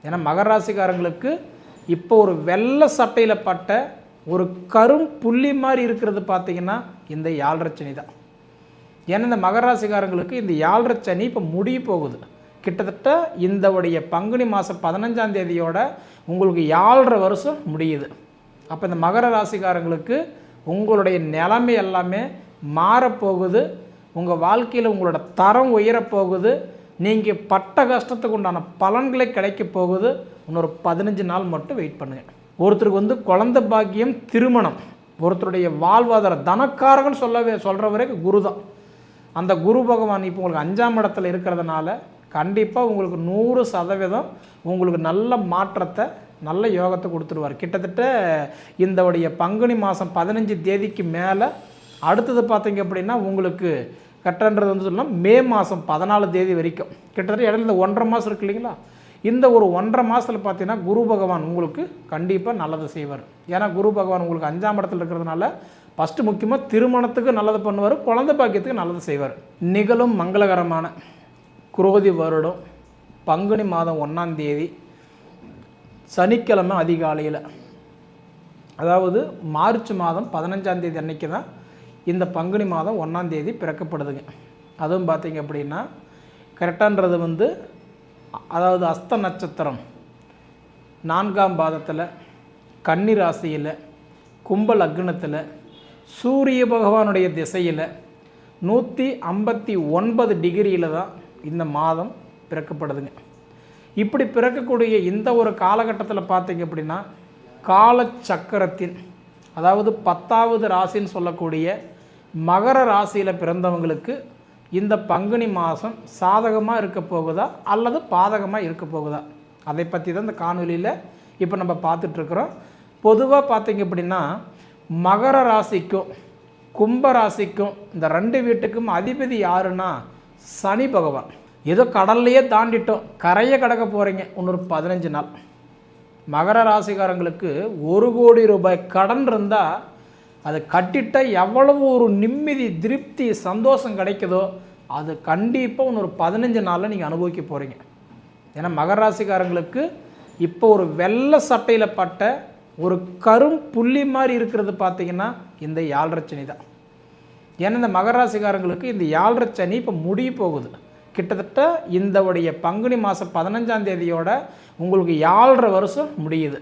ஏன்னா மகர ராசிக்காரங்களுக்கு இப்போ ஒரு வெள்ளை சட்டையில் பட்ட ஒரு கரும் புள்ளி மாதிரி இருக்கிறது பார்த்திங்கன்னா இந்த 7.5 சனி தான். ஏன்னா இந்த மகர ராசிக்காரங்களுக்கு இந்த 7.5 சனி இப்போ முடிய போகுது. கிட்டத்தட்ட இந்த உடைய பங்குனி மாதம் 15ஆம் தேதியோட உங்களுக்கு 7.5 வருஷம் முடியுது. அப்போ இந்த மகர ராசிக்காரங்களுக்கு உங்களுடைய நிலைமை எல்லாமே மாறப்போகுது. உங்கள் வாழ்க்கையில் உங்களோட தரம் உயரப்போகுது. நீங்கள் பட்ட கஷ்டத்துக்கு உண்டான பலன்களை கிடைக்க போகுது. இன்னொரு 15 நாள் மட்டும் வெயிட் பண்ணுங்கள். ஒருத்தருக்கு குழந்தை பாக்கியம், திருமணம், ஒருத்தருடைய வாழ்வாதார தனக்காரகன் சொல்கிற வரைக்கும் குரு தான். அந்த குரு பகவான் இப்போ உங்களுக்கு 5ஆம் இடத்துல இருக்கிறதுனால கண்டிப்பாக உங்களுக்கு 100% உங்களுக்கு நல்ல மாற்றத்தை, நல்ல யோகத்தை கொடுத்துருவார். கிட்டத்தட்ட இந்த உடைய பங்குனி மாதம் 15 தேதிக்கு மேலே அடுத்தது பார்த்தீங்க அப்படின்னா உங்களுக்கு கட்டன்றது சொல்லலாம் மே மாதம் 14 தேதி வரைக்கும் கிட்டத்தட்ட இடையில 1.5 மாதம் இருக்கு இல்லைங்களா. இந்த ஒரு 1.5 மாதத்தில் பார்த்தீங்கன்னா குரு பகவான் உங்களுக்கு கண்டிப்பாக நல்லது செய்வார். ஏன்னா குரு பகவான் உங்களுக்கு 5ஆம் இடத்துல இருக்கிறதுனால ஃபஸ்ட்டு முக்கியமாக திருமணத்துக்கு நல்லது பண்ணுவார், குழந்தை பாக்கியத்துக்கு நல்லது செய்வார். நிகழும் மங்களகரமான குரோதி வருடம் பங்குனி மாதம் 1ஆம் தேதி சனிக்கிழமை அதிகாலையில், அதாவது மார்ச் மாதம் 15ஆம் தேதி அன்னைக்கு தான் இந்த பங்குனி மாதம் 1ஆம் தேதி பிறக்கப்படுதுங்க. அதுவும் பார்த்திங்க அப்படின்னா கரெக்டான்றது அதாவது அஸ்த நட்சத்திரம் 4ஆம் பாதத்தில், கன்னி ராசியில், கும்ப லக்னத்தில், சூரிய பகவானுடைய திசையில் 159 டிகிரியில் தான் இந்த மாதம் பிறக்கப்படுதுங்க. இப்படி பிறக்கக்கூடிய இந்த ஒரு காலகட்டத்தில் பார்த்திங்க அப்படின்னா காலச்சக்கரத்தின், அதாவது 10வது ராசின்னு சொல்லக்கூடிய மகர ராசியில் பிறந்தவங்களுக்கு இந்த பங்குனி மாதம் சாதகமாக இருக்க போகுதா அல்லது பாதகமாக இருக்க போகுதா, அதை பற்றி தான் இந்த காணொலியில் இப்போ நம்ம பார்த்துட்ருக்குறோம். பொதுவாக பார்த்திங்க அப்படின்னா மகர ராசிக்கும் கும்ப ராசிக்கும் இந்த 2 வீட்டுக்கும் அதிபதி யாருன்னா சனி பகவான். ஏதோ கடல்லையே தாண்டிட்டோம், கரையை கடக்க போகிறீங்க இன்னொரு 15 நாள். மகர ராசிக்காரங்களுக்கு 1 கோடி ரூபாய் கடன் இருந்தால் அது கட்டிட்ட எவ்வளவு ஒரு நிம்மதி, திருப்தி, சந்தோஷம் கிடைக்குதோ அது கண்டிப்பாக இன்னொரு 15 நாளில் நீங்கள் அனுபவிக்க போகிறீங்க. ஏன்னா மகர ராசிக்காரங்களுக்கு இப்போ ஒரு வெள்ளை சட்டையில் பட்ட ஒரு கரும் புள்ளி மாதிரி இருக்கிறது பார்த்திங்கன்னா இந்த 7.5 சனி தான். ஏன்னா இந்த மகர ராசிக்காரங்களுக்கு இந்த 7.5 சனி இப்போ முடிய போகுது. கிட்டத்தட்ட இந்த உடைய பங்குனி மாதம் 15ஆம் தேதியோட உங்களுக்கு 7.5 வருஷம் முடியுது.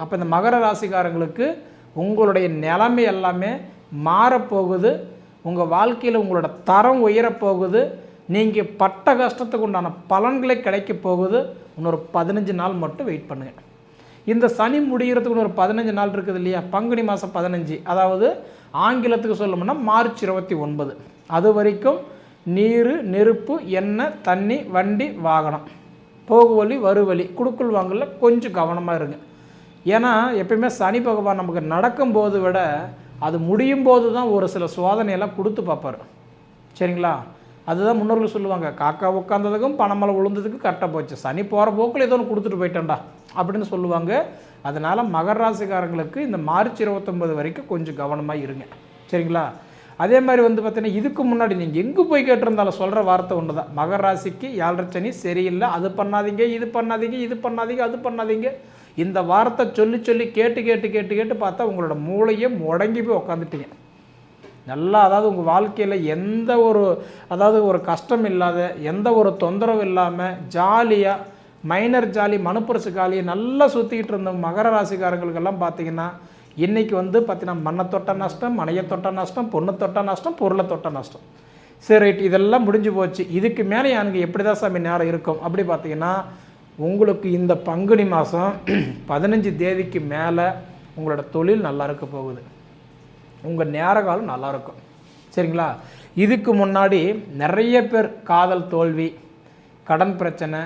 அப்போ இந்த மகர ராசிக்காரங்களுக்கு உங்களுடைய நிலைமை எல்லாமே மாறப்போகுது. உங்கள் வாழ்க்கையில் உங்களோட தரம் உயரப்போகுது. நீங்கள் பட்ட கஷ்டத்துக்கு உண்டான பலன்களை கிடைக்க போகுது. இன்னொரு 15 நாள் மட்டும் வெயிட் பண்ணுங்கள். இந்த சனி முடிகிறதுக்கு இன்னொரு 15 நாள் இருக்குது இல்லையா, பங்குனி மாதம் 15, அதாவது ஆங்கிலத்துக்கு சொல்லணும்னா மார்ச் 29. அது வரைக்கும் நீர், நெருப்பு, எண்ணெய், தண்ணி, வண்டி, வாகனம், போகு வழி வரு வழி, குடுக்கல் வாங்கல கொஞ்சம் கவனமாக இருங்க. ஏன்னா எப்பயுமே சனி பகவான் நமக்கு நடக்கும்போது விட அது முடியும் போது தான் ஒரு சில சோதனையெல்லாம் கொடுத்து பார்ப்பார். சரிங்களா, அதுதான் முன்னோர்கள் சொல்லுவாங்க, காக்கா உட்காந்ததுக்கும் பணமலை விழுந்ததுக்கும் கரெக்டாக போச்சு, சனி போகிற போக்கில் ஏதோ ஒன்று கொடுத்துட்டு போயிட்டேன்டா அப்படின்னு சொல்லுவாங்க. அதனால் மகர ராசிக்காரங்களுக்கு இந்த மார்ச் 29 வரைக்கும் கொஞ்சம் கவனமாக இருங்க. சரிங்களா. அதே மாதிரி பார்த்தீங்கன்னா இதுக்கு முன்னாடி நீங்கள் எங்கே போய் கேட்டிருந்தாலும் சொல்கிற வார்த்தை ஒன்று தான், மகர ராசிக்கு 7.5 சனி சரியில்லை, அது பண்ணாதீங்க, இது பண்ணாதீங்க, இது பண்ணாதீங்க, அது பண்ணாதீங்க. இந்த வார்த்தை சொல்லி சொல்லி கேட்டு கேட்டு கேட்டு கேட்டு பார்த்தா உங்களோட மூளையே முடங்கி போய் உக்காந்துட்டீங்க. நல்லா, அதாவது உங்கள் வாழ்க்கையில் எந்த ஒரு ஒரு கஷ்டம் இல்லாத, எந்த ஒரு தொந்தரவு இல்லாமல் ஜாலியாக மைனர் ஜாலி, மனுப்பரசு காலியை நல்லா சுற்றிக்கிட்டு இருந்த மகர ராசிக்காரங்களுக்கெல்லாம் பார்த்தீங்கன்னா இன்றைக்கி பார்த்தீங்கன்னா மண்ணை தொட்ட நஷ்டம், மனையை தொட்ட நஷ்டம், பொண்ணை தொட்ட நஷ்டம், பொருளை தொட்ட நஷ்டம். சரி ரைட், இதெல்லாம் முடிஞ்சு போச்சு. இதுக்கு மேலே எனக்கு எப்படி தான் சாமி நேரம் இருக்கும் அப்படி பார்த்தீங்கன்னா உங்களுக்கு இந்த பங்குனி மாதம் 15 தேதிக்கு மேலே உங்களோட தொழில் நல்லா இருக்க போகுது, உங்கள் நேர காலம் நல்லாயிருக்கும். சரிங்களா. இதுக்கு முன்னாடி நிறைய பேர் காதல் தோல்வி, கடன் பிரச்சனை,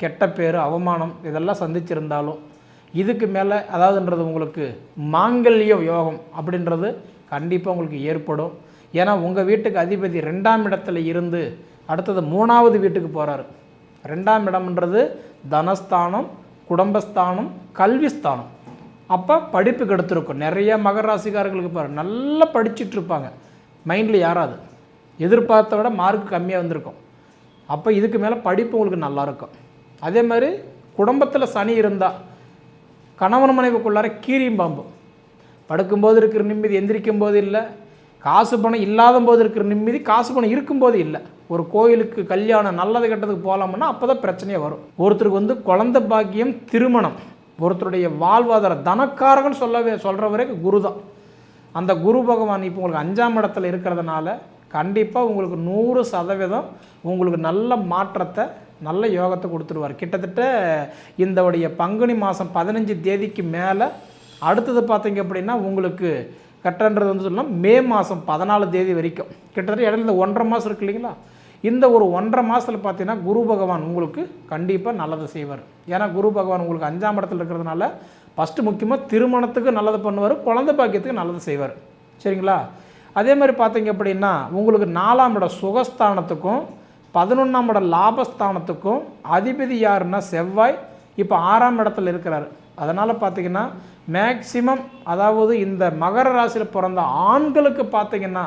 கெட்ட பேர், அவமானம் இதெல்லாம் சந்திச்சிருந்தாலும் இதுக்கு மேலே அதாவதுன்றது உங்களுக்கு மாங்கல்ய யோகம் அப்படின்றது கண்டிப்பாக உங்களுக்கு ஏற்படும். ஏன்னா உங்கள் வீட்டுக்கு அதிபதி 2ஆம் இடத்துல இருந்து அடுத்தது 3வது வீட்டுக்கு போகிறாரு. 2ஆம் இடம்ன்றது தனஸ்தானம், குடும்பஸ்தானம், கல்விஸ்தானம். அப்போ படிப்பு கெடுத்துருக்கும். நிறைய மகர ராசிக்காரர்களுக்கு பாரு நல்லா படிச்சுட்டு இருப்பாங்க, மைண்டில் யாராவது எதிர்பார்த்த விட மார்க் கம்மியாக வந்திருக்கும். அப்போ இதுக்கு மேலே படிப்பு உங்களுக்கு நல்லாயிருக்கும். அதே மாதிரி குடும்பத்தில் சனி இருந்தால் கணவன் மனைவிக்குள்ளார கீரியும் பாம்பு. படுக்கும்போது இருக்கிற நிம்மதி எந்திரிக்கும் போது இல்லை, காசு பணம் இல்லாத போது இருக்கிற நிம்மதி காசு பணம் இருக்கும்போது இல்லை. ஒரு கோயிலுக்கு கல்யாணம் நல்லது கெட்டதுக்கு போகலாம்னா அப்போ தான் பிரச்சனையே வரும். ஒருத்தருக்கு குழந்தை பாக்கியம், திருமணம், ஒருத்தருடைய வாழ்வாதார தனக்காரகன் சொல்கிற வரைக்கும் குரு தான். அந்த குரு பகவான் இப்போ உங்களுக்கு 5ஆம் இடத்துல இருக்கிறதுனால கண்டிப்பாக உங்களுக்கு 100% உங்களுக்கு நல்ல மாற்றத்தை, நல்ல யோகத்தை கொடுத்துருவார். கிட்டத்தட்ட இந்தவுடைய பங்குனி மாதம் 15 தேதிக்கு மேலே அடுத்தது பார்த்தீங்க அப்படின்னா உங்களுக்கு கட்டன்றது சொல்லலாம் மே மாதம் 14 தேதி வரைக்கும். கிட்டத்தட்ட இடையில இந்த 1.5 மாதம் இருக்கு இல்லைங்களா, இந்த ஒரு 1.5 மாதத்தில் பார்த்தீங்கன்னா குரு பகவான் உங்களுக்கு கண்டிப்பாக நல்லது செய்வார். ஏன்னா குரு பகவான் உங்களுக்கு 5ஆம் இடத்துல இருக்கிறதுனால ஃபஸ்ட்டு முக்கியமாக திருமணத்துக்கு நல்லது பண்ணுவார், குழந்தை பாக்கியத்துக்கு நல்லது செய்வார். சரிங்களா? அதே மாதிரி பார்த்தீங்க அப்படின்னா உங்களுக்கு 4ஆம் இடம் சுகஸ்தானத்துக்கும் 11ஆம் இடம் லாபஸ்தானத்துக்கும் அதிபதி யாருன்னா செவ்வாய் இப்போ 6ஆம் இடத்துல இருக்கிறார். அதனால் பார்த்தீங்கன்னா மேக்சிமம் அதாவது இந்த மகர ராசியில் பிறந்த ஆண்களுக்கு பார்த்தீங்கன்னா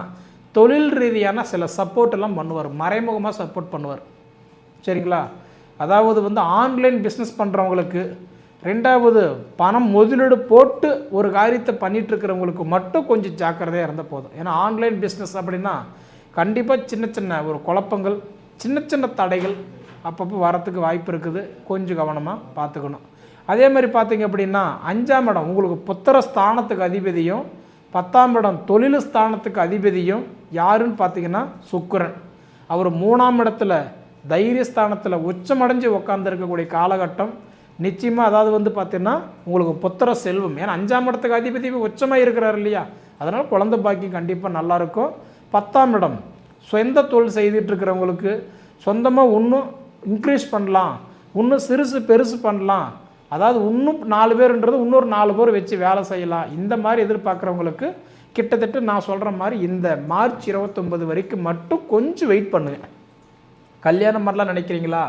தொழில் ரீதியான சில சப்போர்ட் எல்லாம் பண்ணுவார், மறைமுகமாக சப்போர்ட் பண்ணுவார். சரிங்களா? அதாவது ஆன்லைன் பிஸ்னஸ் பண்ணுறவங்களுக்கு, ரெண்டாவது பணம் முதலீடு போட்டு ஒரு காரியத்தை பண்ணிகிட்ருக்கிறவங்களுக்கு மட்டும் கொஞ்சம் ஜாக்கிரதையாக இருந்தால் போதும். ஏன்னா ஆன்லைன் பிஸ்னஸ் அப்படின்னா கண்டிப்பாக சின்ன சின்ன ஒரு குழப்பங்கள், சின்ன சின்ன தடைகள் அப்பப்போ வரத்துக்கு வாய்ப்பு இருக்குது. கொஞ்சம் கவனமாக பார்த்துக்கணும். அதே மாதிரி பார்த்தீங்க அப்படின்னா 5ஆம் இடம் உங்களுக்கு புத்திர ஸ்தானத்துக்கு அதிபதியும் 10ஆம் இடம் தொழில் ஸ்தானத்துக்கு அதிபதியும் யாருன்னு பார்த்தீங்கன்னா சுக்கிரன். அவர் 3ஆம் இடத்துல தைரியஸ்தானத்தில் உச்சமடைஞ்சு உட்காந்துருக்கக்கூடிய காலகட்டம் நிச்சயமாக. அதாவது பார்த்தீங்கன்னா உங்களுக்கு புத்திர செல்வம், ஏன்னா 5ஆம் இடத்துக்கு அதிபதி உச்சமாக இருக்கிறார் இல்லையா, அதனால் குழந்தை பாக்கியம் கண்டிப்பாக நல்லாயிருக்கும். 10ஆம் இடம் சொந்த தொழில் செய்துட்ருக்கிறவங்களுக்கு சொந்தமாக இன்னும் இன்க்ரீஸ் பண்ணலாம், இன்னும் சிறுசு பெருசு பண்ணலாம், அதாவது இன்னும் 4 பேருன்றது இன்னொரு 4 பேர் வச்சு வேலை செய்யலாம். இந்த மாதிரி எதிர்பார்க்குறவங்களுக்கு கிட்டத்தட்ட நான் சொல்கிற மாதிரி இந்த மார்ச் 29 வரைக்கும் மட்டும் கொஞ்சம் வெயிட் பண்ணுங்கள். கல்யாணம் மாதிரிலாம் நினைக்கிறீங்களா,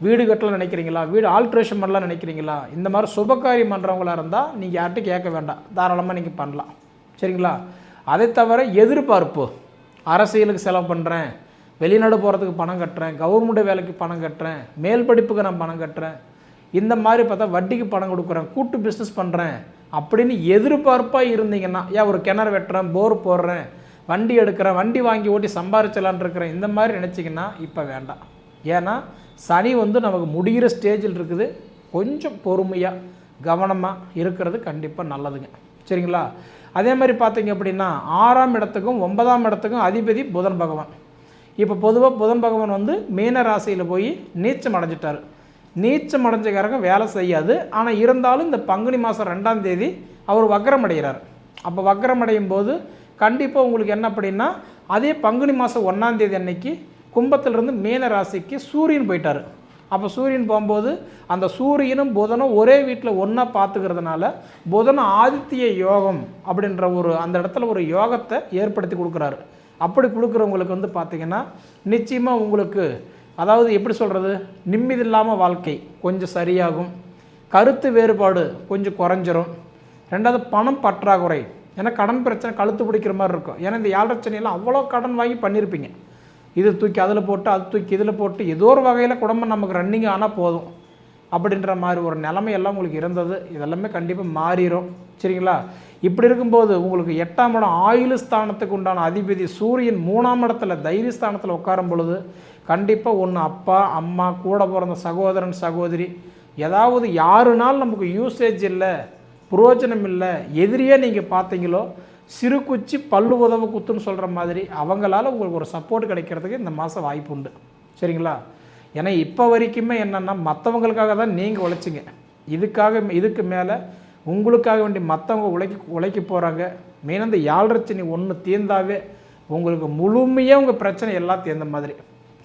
வீடு கட்டலாம் நினைக்கிறீங்களா, வீடு ஆல்ட்ரேஷன் பண்ணலாம் நினைக்கிறீங்களா, இந்த மாதிரி சுபகாரியம் பண்ணுறவங்களாக இருந்தால் நீங்கள் யார்கிட்டும் கேட்க வேண்டாம், தாராளமாக நீங்கள் பண்ணலாம். சரிங்களா? அதை தவிர எதிர்பார்ப்பு, அரசியலுக்கு செலவு பண்ணுறேன், வெளிநாடு போகிறதுக்கு பணம் கட்டுறேன், கவர்மெண்ட் வேலைக்கு பணம் கட்டுறேன், மேல் படிப்புக்கு நான் பணம் கட்டுறேன், இந்த மாதிரி பார்த்தா வட்டிக்கு பணம் கொடுக்குறேன், கூட்டு பிஸ்னஸ் பண்ணுறேன் அப்படின்னு எதிர்பார்ப்பாக இருந்தீங்கன்னா, ஏன் ஒரு கிணறு வெட்டுறேன், போர் போடுறேன், வண்டி எடுக்கிறேன், வண்டி வாங்கி ஓட்டி சம்பாரிச்சலான் இருக்கிறேன், இந்த மாதிரி நினச்சிங்கன்னா இப்போ வேண்டாம். ஏன்னா சனி நமக்கு முடிகிற ஸ்டேஜில் இருக்குது. கொஞ்சம் பொறுமையாக கவனமாக இருக்கிறது கண்டிப்பாக நல்லதுங்க. சரிங்களா? அதே மாதிரி பார்த்தீங்க அப்படின்னா 6ஆம் இடத்துக்கும் 9ஆம் இடத்துக்கும் அதிபதி புதன் பகவான். இப்போ பொதுவாக புதன் பகவான் மீன ராசியில் போய் நீச்சம் அடைஞ்சிட்டார். நீச்சம் அடைஞ்சக்காரங்க வேலை செய்யாது. ஆனால் இருந்தாலும் இந்த பங்குனி மாதம் 2ஆம் தேதி அவர் வக்ரம் அடைகிறார். அப்போ வக்ரம் அடையும் போது கண்டிப்பாக உங்களுக்கு என்ன அப்படின்னா அதே பங்குனி மாதம் 1ஆம் தேதி அன்னைக்கு கும்பத்திலிருந்து மீன ராசிக்கு சூரியன் போயிட்டார். அப்போ சூரியன் போகும்போது அந்த சூரியனும் புதனும் ஒரே வீட்டில் ஒன்றா பார்த்துக்கிறதுனால புதன் ஆதித்ய யோகம் அப்படின்ற அந்த இடத்துல ஒரு யோகத்தை ஏற்படுத்தி கொடுக்குறாரு. அப்படி கொடுக்குறவங்களுக்கு பார்த்திங்கன்னா நிச்சயமாக உங்களுக்கு அதாவது எப்படி சொல்கிறது, நிம்மதி இல்லாமல் வாழ்க்கை கொஞ்சம் சரியாகும், கருத்து வேறுபாடு கொஞ்சம் குறைஞ்சிரும், ரெண்டாவது பணம் பற்றாக்குறை, ஏன்னா கடன் பிரச்சனை கழுத்து பிடிக்கிற மாதிரி இருக்கும். ஏன்னா இந்த 7 பிரச்சனையெல்லாம் அவ்வளோ கடன் வாங்கி பண்ணியிருப்பீங்க, இது தூக்கி அதில் போட்டு அது தூக்கி இதில் போட்டு ஏதோ ஒரு வகையில் குடும்பம் நமக்கு ரன்னிங் ஆனால் போதும் அப்படின்ற மாதிரி ஒரு நிலைமையெல்லாம் உங்களுக்கு இருந்தது. இதெல்லாமே கண்டிப்பாக மாறிடும். சரிங்களா? இப்படி இருக்கும்போது உங்களுக்கு 8ஆம் இடம் ஆயுள் ஸ்தானத்துக்கு உண்டான அதிபதி சூரியன் 3ஆம் இடத்துல தைரியஸ்தானத்தில் உட்காரும் பொழுது கண்டிப்பாக ஒன்று அப்பா அம்மா கூட பிறந்த சகோதரன் சகோதரி ஏதாவது யாருனாலும் நமக்கு யூசேஜ் இல்லை, புரோஜனம் இல்லை, எதிரியே நீங்கள் பார்த்தீங்களோ சிறு குச்சி பல்லு உதவு குத்துன்னு சொல்கிற மாதிரி அவங்களால உங்களுக்கு ஒரு சப்போர்ட் கிடைக்கிறதுக்கு இந்த மாதம் வாய்ப்பு உண்டு. சரிங்களா? ஏன்னா இப்போ வரைக்குமே என்னென்னா மற்றவங்களுக்காக தான் நீங்கள் உழைச்சிங்க, இதுக்கு மேலே உங்களுக்காக வேண்டி மற்றவங்க உழைக்க போகிறாங்க. மெயினாக இந்த 7 சனி ஒன்று தீர்ந்தாவே உங்களுக்கு முழுமையாக உங்கள் பிரச்சனை எல்லாம் தீர்ந்த மாதிரி.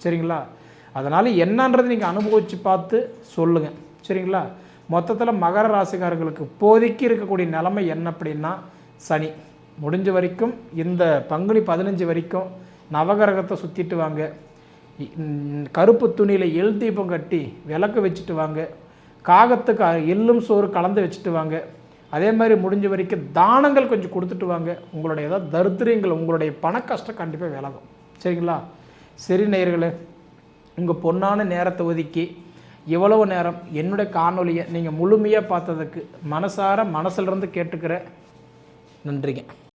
சரிங்களா? அதனால் என்னன்றது நீங்கள் அனுபவித்து பார்த்து சொல்லுங்கள். சரிங்களா? மொத்தத்தில் மகர ராசிக்காரர்களுக்கு இப்போதைக்கு இருக்கக்கூடிய நிலைமை என்ன அப்படின்னா சனி முடிஞ்ச வரைக்கும் இந்த பங்குனி 15 வரைக்கும் நவகிரகத்தை சுற்றிட்டு வாங்க, கருப்பு துணியில் எள் தீபம் கட்டி விளக்கு வச்சுட்டு வாங்க, காகத்துக்கு எள்ளும் சோறு கலந்து வச்சுட்டு வாங்க. அதே மாதிரி முடிஞ்ச வரைக்கும் தானங்கள் கொஞ்சம் கொடுத்துட்டு வாங்க. உங்களுடைய ஏதாவது தரித்திரங்கள் உங்களுடைய பண கஷ்டம் கண்டிப்பாக விலகும். சரிங்களா? சரி நேயர்களே, உங்கள் பொன்னான நேரத்தை ஒதுக்கி இவ்வளவு நேரம் என்னுடைய காணொலியை நீங்கள் முழுமையாக பார்த்ததுக்கு மனசிலிருந்து கேட்டுக்கிற நன்றிங்க.